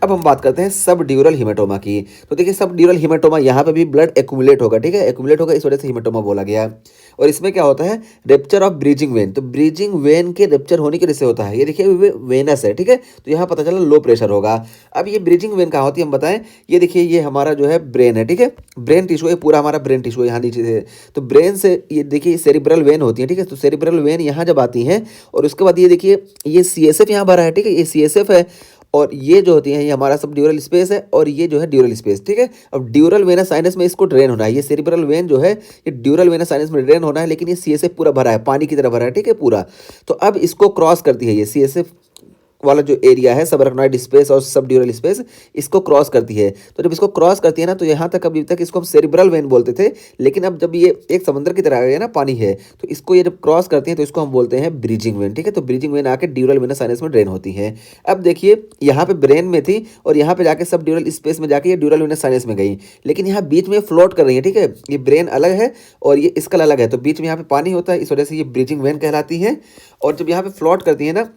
अब हम बात करते हैं सब ड्यूरल हिमेटोमा की। तो देखिए सब ड्यूरल हिमेटोमा यहाँ पे भी ब्लड एक्यूमुलेट होगा, ठीक है, एक्यूमुलेट होगा, इस वजह से हिमेटोमा बोला गया। और इसमें क्या होता है, रेप्चर ऑफ ब्रीजिंग वेन। तो ब्रीजिंग वेन के रेप्चर होने की वजह से होता है, ये देखिए वेनस है, ठीक है, तो यहाँ पता चला लो प्रेशर होगा। अब ये ब्रीजिंग वेन कहाँ होती है हम बताएं, ये देखिए ये हमारा जो है ब्रेन है, ठीक है, ब्रेन टिश्यू है, पूरा हमारा ब्रेन टिश्यू है यहाँ नीचे से। तो ब्रेन से ये देखिए सेरिब्रल वेन होती है, ठीक है, तो सेरिब्रल वेन यहाँ जब आती है और उसके बाद ये देखिए ये CSF यहाँ भरा है, ठीक है, ये CSF है। और ये जो होती है ये हमारा सब ड्यूरल स्पेस है और ये जो है ड्यूरल स्पेस, ठीक है। अब ड्यूरल वेनस साइनस में इसको ड्रेन होना है, ये सेरिब्रल वेन जो है ये ड्यूरल वेनस साइनस में ड्रेन होना है, लेकिन ये CSF पूरा भरा है, पानी की तरह भरा है, ठीक है पूरा। तो अब इसको क्रॉस करती है ये CSF वाला जो एरिया है, सब अरेक्नॉइड स्पेस और सब ड्यूरल स्पेस, इसको क्रॉस करती है। तो जब इसको क्रॉस करती है ना, तो यहाँ तक अभी तक इसको हम सेरिब्रल वेन बोलते थे, लेकिन अब जब ये एक समुद्र की तरह आ गया ना, पानी है, तो इसको ये जब क्रॉस करती है तो इसको हम बोलते हैं ब्रीजिंग वेन, ठीक है। तो ब्रीजिंग वेन आके ड्यूरल वेनस साइनस में ड्रेन होती है। अब देखिए यहाँ पे ब्रेन में थी और यहाँ पे जाके सब ड्यूरल स्पेस में जाके ये ड्यूरल वेनस साइनस में गई, लेकिन यहाँ बीच में फ्लोट कर रही है, ठीक है, ये ब्रेन अलग है और ये स्कल अलग है, तो बीच में यहाँ पे पानी होता है, इस वजह से ये ब्रीजिंग वेन कहलाती है। और जब यहाँ पे फ्लोट करती है ना,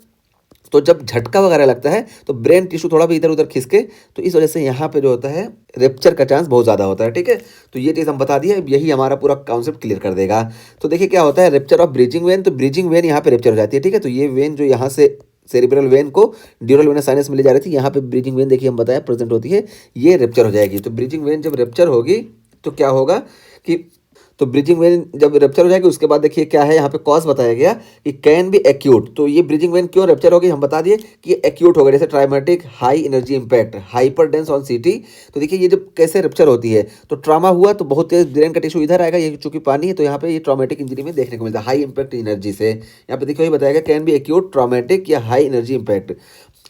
तो जब झटका वगैरह लगता है तो ब्रेन टिश्यू थोड़ा भी इधर उधर खिसके, तो इस वजह से यहाँ पे जो होता है रेप्चर का चांस बहुत ज़्यादा होता है, ठीक है। तो ये चीज़ हम बता दिए, यही हमारा पूरा कॉन्सेप्ट क्लियर कर देगा। तो देखिए क्या होता है, रेप्चर ऑफ ब्रीजिंग वेन। तो ब्रीजिंग वेन यहाँ पे रेप्चर हो जाती है, ठीक है। तो ये वेन जो यहाँ से सेरिब्रल वेन को ड्यूरल वेनस साइनस में ले जा रही थी, यहाँ पे ब्रीजिंग वेन देखिए हम बताया प्रेजेंट होती है, ये रेप्चर हो जाएगी। तो ब्रीजिंग वेन जब रेप्चर होगी तो क्या होगा कि, तो ब्रीजिंग वेन जब रेप्चर हो जाएगी उसके बाद देखिए क्या है, यहाँ पे कॉज बताया गया कि कैन बी एक्यूट। तो ये ब्रीजिंग वेन क्यों रेप्चर होगी हम बता दिए कि ये एक्यूट होगा, जैसे traumatic high energy impact hyper dense on CT। तो देखिए ये जब कैसे रेप्चर होती है, तो ट्रामा हुआ तो बहुत तेज ब्रेन का टिश्यू इधर आएगा, ये चूंकि पानी है तो यहाँ पे ये ट्रामेटिक इंजरी में देखने को मिलता है, हाई इंपैक्ट एनर्जी से। यहाँ पे देखिए बताया गया कैन बी एक्यूट ट्रामेटिक या हाई एनर्जी इंपैक्ट।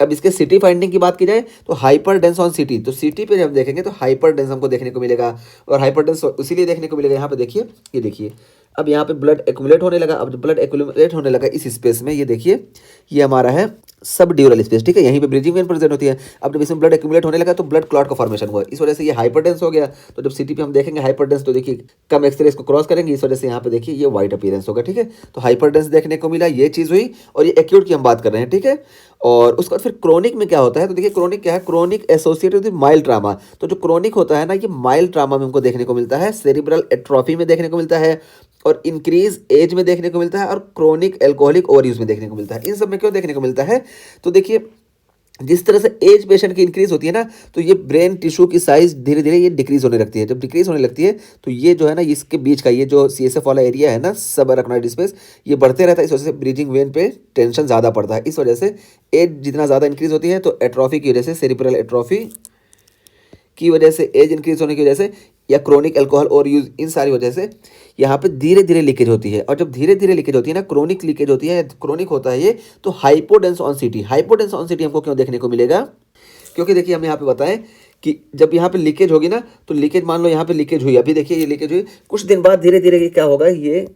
अब इसके CT फाइंडिंग की बात की जाए तो हाइपर डेंस ऑन CT, तो CT पे जब देखेंगे तो हाइपर डेंस हमको देखने को मिलेगा। और हाइपर डेंस इसीलिए देखने को मिलेगा, यहाँ पे देखिए, ये देखिए अब यहाँ पे ब्लड एक्यूमुलेट होने लगा। अब जब ब्लड एक्यूमुलेट होने लगा इस स्पेस में, ये देखिए ये हमारा है सब ड्यूरल स्पेस, ठीक है, यहीं पे ब्रीजिंग वेन प्रेजेंट होती है। अब जब इसमें ब्लड एक्यूमुलेट होने लगा तो ब्लड क्लॉट का फॉर्मेशन हुआ, इस वजह से ये हाइपरडेंस हो गया। तो जब CT पे हम देखेंगे हाइपरडेंस, तो देखिए कम एक्सरे इसको क्रॉस करेंगे, इस वजह से यहाँ पे देखिए ये व्हाइट अपीयरेंस होगा, ठीक है। तो हाइपरडेंस देखने को मिला, ये चीज़ हुई। और ये एक्यूट की हम बात कर रहे हैं, ठीक है। और उसके बाद फिर क्रोनिक में क्या होता है, तो देखिए क्रोनिक क्या है, chronic associated with mild trauma. तो जो क्रोनिक होता है ना, ये माइल्ड ट्रामा में हमको देखने को मिलता है, सेरिब्रल एट्रोफी में देखने को मिलता है, और इंक्रीज एज में देखने को मिलता है, और क्रोनिक एल्कोहलिक ओवरयूज में देखने को मिलता है। इन सब में क्यों देखने को मिलता है, तो देखिए जिस तरह से एज पेशेंट की इंक्रीज होती है ना, तो ये ब्रेन टिश्यू की साइज धीरे धीरे ये डिक्रीज होने लगती है। जब डिक्रीज होने लगती है तो ये जो है ना, इसके बीच का ये जो CSF वाला एरिया है ना, सब अरेक्नॉइड स्पेस, ये बढ़ते रहता है, इस वजह से ब्रीजिंग वेन पे टेंशन ज़्यादा पड़ता है। इस वजह से एज जितना ज़्यादा इंक्रीज होती है तो एट्रॉफी की वजह से, सेरिब्रल एट्रॉफी की वजह से, एज इंक्रीज होने की वजह से, या क्रोनिक अल्कोहल और यूज, इन सारी वजह से यहाँ पे धीरे धीरे लीकेज होती है। और जब धीरे धीरे लीकेज होती है ना, क्रोनिक लीकेज होती है, क्रोनिक होता है ये, तो hypodense on CT। Hypodense on CT हमको क्यों देखने को मिलेगा, क्योंकि देखिए हम यहाँ पे बताएं कि जब यहाँ पे लीकेज होगी ना, तो लीकेज मान लो यहाँ पे लीकेज हुई, अभी देखिए ये लीकेज हुई, कुछ दिन बाद धीरे धीरे क्या होगा, ये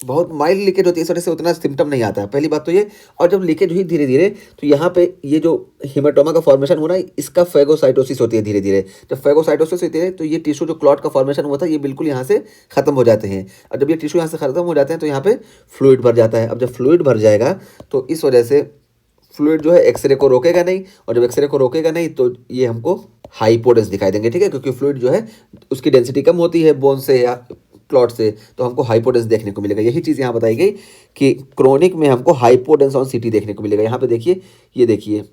बहुत माइल्ड लीकेज होती है, इस वजह से उतना सिम्टम नहीं आता है, पहली बात तो ये। और जब लीकेज हुई धीरे धीरे, तो यहाँ पे ये जो हिमेटोमा का फॉर्मेशन हुआ ना, इसका फैगोसाइटोसिस होती है धीरे धीरे। जब फैगोसाइटोसिस होती है तो ये टिश्यू जो क्लॉट का फॉर्मेशन हुआ था, ये बिल्कुल यहाँ से खत्म हो जाते हैं। और जब ये टिश्यू यहाँ से खत्म हो जाते हैं तो यहाँ पे फ्लूइड भर जाता है। अब जब फ्लूइड भर जाएगा तो इस वजह से फ्लूइड जो है एक्सरे को रोकेगा नहीं, और जब एक्सरे को रोकेगा नहीं तो ये हमको हाइपोडेंस दिखाई देंगे, ठीक है, क्योंकि फ्लूइड जो है उसकी डेंसिटी कम होती है बोन से या क्लॉट से, तो हमको हाइपोडेंस देखने को मिलेगा। यही चीज़ यहाँ बताई गई कि क्रोनिक में हमको हाइपोडेंस ऑन CT देखने को मिलेगा। यहाँ पे देखिए, ये देखिए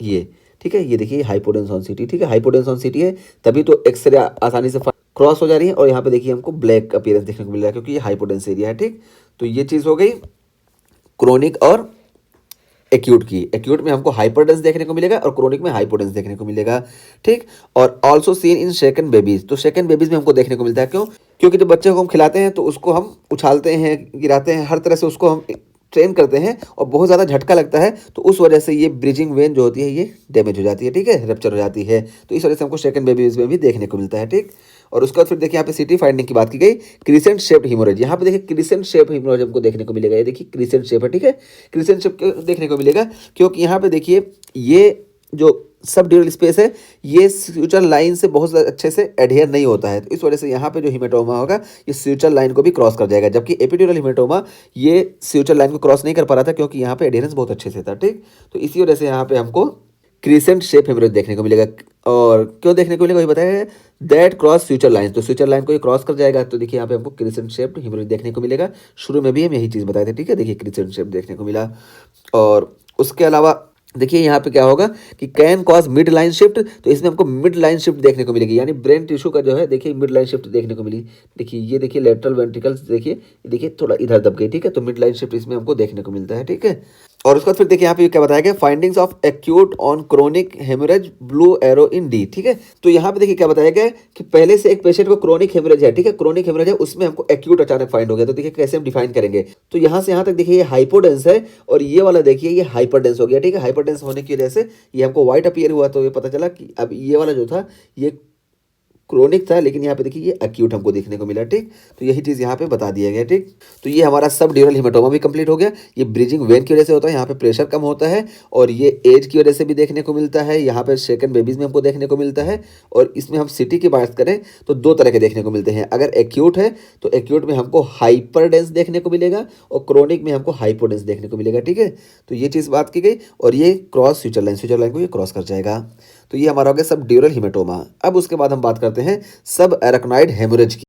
ये, ठीक है, ये देखिए हाइपोडेंस ऑन CT, ठीक है, हाइपोडेंस ऑन CT है, तभी तो एक्सरे आसानी से क्रॉस हो जा रही है। और यहाँ पे देखिए हमको ब्लैक अपीयरेंस देखने को मिल रहा है, क्योंकि ये हाइपोडेंस एरिया है, ठीक। तो ये चीज़ हो गई क्रोनिक और एक्यूट की। एक्यूट में हमको हाइपरडेंस देखने को मिलेगा और क्रोनिक में हाइपोडेंस देखने को मिलेगा, ठीक। और also seen in second babies. तो सेकंड बेबीज में हमको देखने को मिलता है, क्यों, क्योंकि जब बच्चे को हम खिलाते हैं तो उसको हम उछालते हैं, गिराते हैं, हर तरह से उसको हम ट्रेन करते हैं, और बहुत ज़्यादा झटका लगता है, तो उस वजह से ये ब्रिजिंग वेन जो होती है ये डैमेज हो जाती है, ठीक है, रेप्चर हो जाती है। तो इस वजह से हमको सेकंड बेबीज में भी देखने को मिलता है, ठीक। और उसके बाद फिर देखिए यहाँ पे CT फाइंडिंग की बात की गई, क्रिसेंट शेप्ड हिमोरेज। यहाँ पे देखिए क्रिसेंट शेप हिमोरेज हमको देखने को मिलेगा, ये देखिए क्रिसेंट शेप है, ठीक है। क्रिसेंट शेप देखने को मिलेगा क्योंकि यहाँ पे देखिए ये जो सब ड्यूरल स्पेस है, ये स्यूचर लाइन से बहुत अच्छे से एडहेयर नहीं होता है, तो इस वजह से यहाँ पे जो हिमेटोमा होगा ये स्यूचर लाइन को भी क्रॉस कर जाएगा, जबकि एपिड्यूरल हिमेटोमा ये स्यूचर लाइन को क्रॉस नहीं कर पा रहा था, क्योंकि यहाँ पे एडहेरेंस बहुत अच्छे से था, ठीक। तो इसी वजह से यहाँ पे हमको क्रिसेंट शेप हेमरेज देखने को मिलेगा। और क्यों देखने को मिलेगा वही बताया, दैट क्रॉस फ्यूचर लाइन, तो फ्यूचर लाइन को ये क्रॉस कर जाएगा, तो देखिए यहाँ पे हमको क्रिसेंट शेप हेमरेज देखने को मिलेगा। शुरू में भी हम यही चीज़ बताए थे, ठीक है, देखिए क्रिसेंट शेप देखने को मिला। और उसके अलावा देखिए यहाँ पे क्या होगा कि can cause mid line shift, तो इसमें हमको मिड लाइन शिफ्ट देखने को मिलेगी, यानी ब्रेन टिश्यू का जो है देखिए मिड लाइन शिफ्ट देखने को मिली। देखिए ये देखिए लेटरल वेंट्रिकल्स देखिए थोड़ा इधर दब गई, ठीक है, तो मिड लाइन शिफ्ट इसमें हमको देखने को मिलता है, ठीक है। और उसके बाद फिर देखिए यहाँ पे क्या बताया गया, findings of acute on chronic haemorrhage blue arrow in D, ठीक है। तो यहाँ पे देखिए क्या बताया गया है कि पहले से एक पेशेंट को क्रोनिक हेमरेज है, ठीक है, क्रोनिक हेमरेज है, उसमें हमको एक्यूट अचानक फाइंड हो गया, तो देखिए कैसे हम डिफाइन करेंगे। तो यहाँ से यहाँ तक देखिए ये हाइपोडेंस है, और ये वाला देखिए ये हाइपरडेंस हो गया, ठीक है। हाइपरडेंस होने की वजह से ये हमको व्हाइट अपीयर हुआ, तो ये पता चला कि अब ये वाला जो था ये क्रोनिक था, लेकिन यहाँ पे देखिए ये एक्यूट हमको देखने को मिला, ठीक। तो यही चीज़ यहाँ पे बता दिया गया, ठीक। तो ये हमारा सब ड्यूरल हिमेटोमा भी कंप्लीट हो गया। ये ब्रीजिंग वेन की वजह से होता है, यहाँ पे प्रेशर कम होता है, और ये एज की वजह से भी देखने को मिलता है। यहाँ पे सेकंड बेबीज में हमको देखने को मिलता है। और इसमें हम सिटी की बात करें तो दो तरह के देखने को मिलते हैं। अगर एक्यूट है तो एक्यूट में हमको हाइपरडेंस देखने को मिलेगा, और क्रोनिक में हमको हाइपोडेंस देखने को मिलेगा, ठीक है। तो ये चीज़ बात की गई, और ये क्रॉस फ्यूचर लाइन को ये क्रॉस कर जाएगा। तो ये हमारा हो गया सब ड्यूरल हिमेटोमा। अब उसके बाद हम बात करते हैं सब एराकनॉइड हेमोरेज की।